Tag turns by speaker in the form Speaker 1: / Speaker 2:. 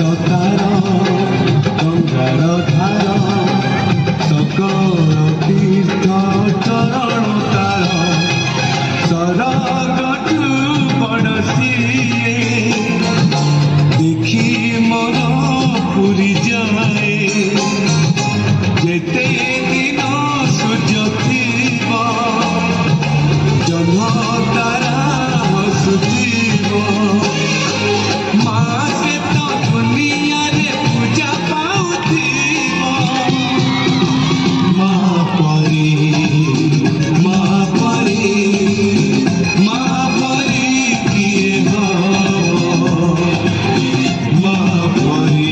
Speaker 1: তার গঙ্গার ধার সকল তীর্থ চরণ তার সরগঠু বড় সিয়ে দেখি মন পুরি যায় যেতে দিন সূর্য থিব জহ্ন তারা হসুথিব মা সে তো দুনিয়ারে পূজা পাউথিব মা পরি মা পরি মা পরি কিଏ ମା ପରି